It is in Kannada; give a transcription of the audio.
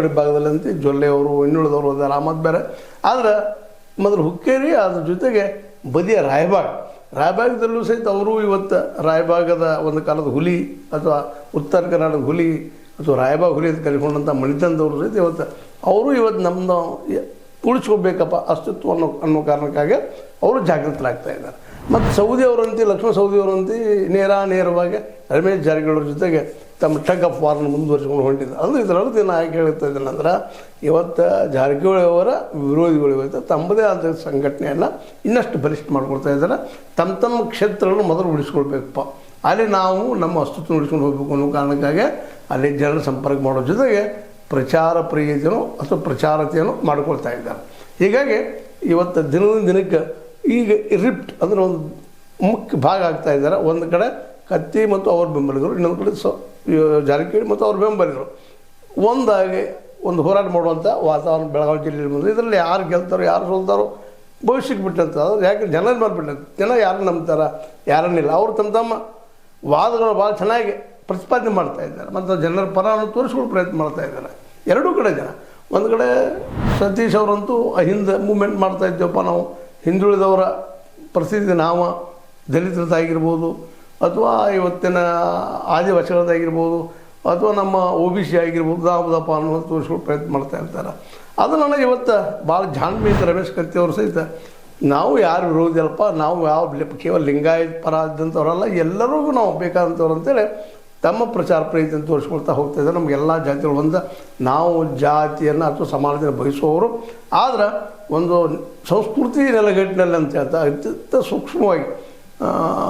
ಭಾಗದಲ್ಲಂತೆ ಜೊಲ್ಲೆಯವರು ಇನ್ನುಳಿದವರು ಅದಾರ ಮತ್ತು ಬೇರೆ. ಆದರೆ ಮೊದಲು ಹುಕ್ಕೇರಿ ಅದ್ರ ಜೊತೆಗೆ ಬದಿಯ ರಾಯಬಾಗದಲ್ಲೂ ಸಹಿತ ಅವರು ಇವತ್ತು ರಾಯಬಾಗದ ಒಂದು ಕಾಲದ ಹುಲಿ ಅಥವಾ ಉತ್ತರ ಕರ್ನಾಟಕದ ಹುಲಿ ಅಥವಾ ರಾಯಬಾಗ ಹುಲಿ ಅಂತ ಕರಿಕೊಂಡಂಥ ಮಣಿತಂದವರು ಸಹಿತ ಅವರು ಇವತ್ತು ನಮ್ಮನ್ನ ಉಳಿಸ್ಕೋಬೇಕಪ್ಪ ಅಸ್ತಿತ್ವ ಅನ್ನೋ ಕಾರಣಕ್ಕಾಗಿ ಅವರು ಜಾಗೃತರಾಗ್ತಾ ಇದ್ದಾರೆ. ಮತ್ತು ಸೌದಿಯವರಂತೆ ಲಕ್ಷ್ಮಣ ಸೌದಿಯವರಂತೆ ನೇರವಾಗಿ ರಮೇಶ್ ಜಾರಕಿಹೊಳಿ ಜೊತೆಗೆ ತಮ್ಮ ಟಗ್ ಆಫ್ ವಾರ್ನ ಮುಂದುವರಿಸ್ಕೊಂಡು ಹೊಂಟಿದ್ದಾರೆ. ಅಂದರೆ ಇದರಲ್ಲಿ ನಾನು ಯಾಕೆ ಹೇಳ್ತಾ ಇದ್ದೇನೆ ಅಂದ್ರೆ ಇವತ್ತು ಜಾರಕಿಹೊಳಿ ಅವರ ವಿರೋಧಿಗಳು ಇವತ್ತು ತಮ್ಮದೇ ಆದ ಸಂಘಟನೆಯನ್ನು ಇನ್ನಷ್ಟು ಬಲಿಷ್ಠ ಮಾಡ್ಕೊಳ್ತಾ ಇದ್ದಾರೆ. ತಮ್ಮ ಕ್ಷೇತ್ರಗಳನ್ನು ಮೊದಲು ಉಳಿಸ್ಕೊಳ್ಬೇಕಪ್ಪ, ಅಲ್ಲಿ ನಾವು ನಮ್ಮ ಅಸ್ತಿತ್ವ ಉಳಿಸ್ಕೊಂಡು ಹೋಗಬೇಕು ಅನ್ನೋ ಕಾರಣಕ್ಕಾಗಿ ಅಲ್ಲಿ ಜನರ ಸಂಪರ್ಕ ಮಾಡೋ ಜೊತೆಗೆ ಪ್ರಚಾರ ಪ್ರಿಯತೆಯೋ ಅಥವಾ ಪ್ರಚಾರತೆಯನ್ನು ಮಾಡ್ಕೊಳ್ತಾ ಇದ್ದಾರೆ. ಹೀಗಾಗಿ ಇವತ್ತು ದಿನದಿಂದ ದಿನಕ್ಕೆ ಈಗ ರಿಫ್ಟ್ ಅಂದರೆ ಒಂದು ಮುಖ್ಯ ಭಾಗ ಆಗ್ತಾ ಇದ್ದಾರೆ. ಒಂದು ಕಡೆ ಕತ್ತಿ ಮತ್ತು ಅವ್ರ ಬೆಂಬಲಿಗರು, ಇನ್ನೊಂದು ಕಡೆ ಜಾರಕಿಹೊಳಿ ಮತ್ತು ಅವ್ರ ಬೆಂಬಲಿಗರು ಒಂದಾಗಿ ಒಂದು ಹೋರಾಟ ಮಾಡುವಂಥ ವಾತಾವರಣ ಬೆಳಗಾವಿ ಜಿಲ್ಲೆಯಲ್ಲಿ ಬಂದು ಇದರಲ್ಲಿ ಯಾರು ಗೆಲ್ತಾರೋ ಯಾರು ಸೋಲ್ತಾರೋ ಭವಿಷ್ಯಕ್ಕೆ ಬಿಟ್ಟಂತ. ಅದು ಯಾಕೆ ಜನರ ಮೇಲೆ ಬಿಟ್ಟಂತ, ಜನ ಯಾರು ನಂಬ್ತಾರ ಯಾರನ್ನಿಲ್ಲ. ಅವರು ತಮ್ಮ ವಾದಗಳು ಭಾಳ ಚೆನ್ನಾಗಿ ಪ್ರತಿಪಾದನೆ ಮಾಡ್ತಾ ಇದ್ದಾರೆ ಮತ್ತು ಜನರ ಪರವನ್ನು ತೋರಿಸ್ಕೊಳ್ಳೋ ಪ್ರಯತ್ನ ಮಾಡ್ತಾ ಇದ್ದಾರೆ. ಎರಡೂ ಕಡೆ ಜನ, ಒಂದು ಕಡೆ ಸತೀಶ್ ಅವರಂತೂ ಅಹಿಂದ ಮೂಮೆಂಟ್ ಮಾಡ್ತಾ ಇದ್ದೇವಪ್ಪ ನಾವು, ಹಿಂದುಳಿದವರ ಪರಿಸ್ಥಿತಿ ನಾವು ದಲಿತರದಾಗಿರ್ಬೋದು ಅಥವಾ ಇವತ್ತಿನ ಆದಿವಾಸಿಗಳದಾಗಿರ್ಬೋದು ಅಥವಾ ನಮ್ಮ OBC ಆಗಿರ್ಬೋದು ದಾಮದಪ್ಪ ಅನ್ನೋದು ತೋರಿಸ್ಕೊಳ್ಳೋ ಪ್ರಯತ್ನ ಮಾಡ್ತಾ ಇರ್ತಾರೆ. ಅದು ನನಗೆ ಇವತ್ತು ಭಾಳ ಜಾಣ್ಮೆ ಇತ್ತು. ರಮೇಶ್ ಕತ್ತಿ ಅವರು ಸಹಿತ ನಾವು ಯಾರು ವಿರೋಧಿ ಅಲ್ಲಪ್ಪ, ನಾವು ಕೇವಲ ಲಿಂಗಾಯತ್ ಪರ ಇದ್ದಂಥವ್ರಲ್ಲ, ಎಲ್ಲರಿಗೂ ನಾವು ಬೇಕಾದಂಥವ್ರು ಅಂತೇಳಿ ತಮ್ಮ ಪ್ರಚಾರ ಪ್ರೀತಿಯನ್ನು ತೋರಿಸ್ಕೊಳ್ತಾ ಹೋಗ್ತಾ ಇದ್ದಾರೆ. ನಮಗೆಲ್ಲ ಜಾತಿಗಳು ಒಂದು, ನಾವು ಜಾತಿಯನ್ನು ಅಥವಾ ಸಮಾನತೆಯನ್ನು ಬಯಸುವವರು, ಆದ್ರೆ ಒಂದು ಸಂಸ್ಕೃತಿ ನೆಲೆಗಟ್ಟಿನಲ್ಲಿ ಅಂತ ಹೇಳ್ತಾ ಅತ್ಯಂತ ಸೂಕ್ಷ್ಮವಾಗಿ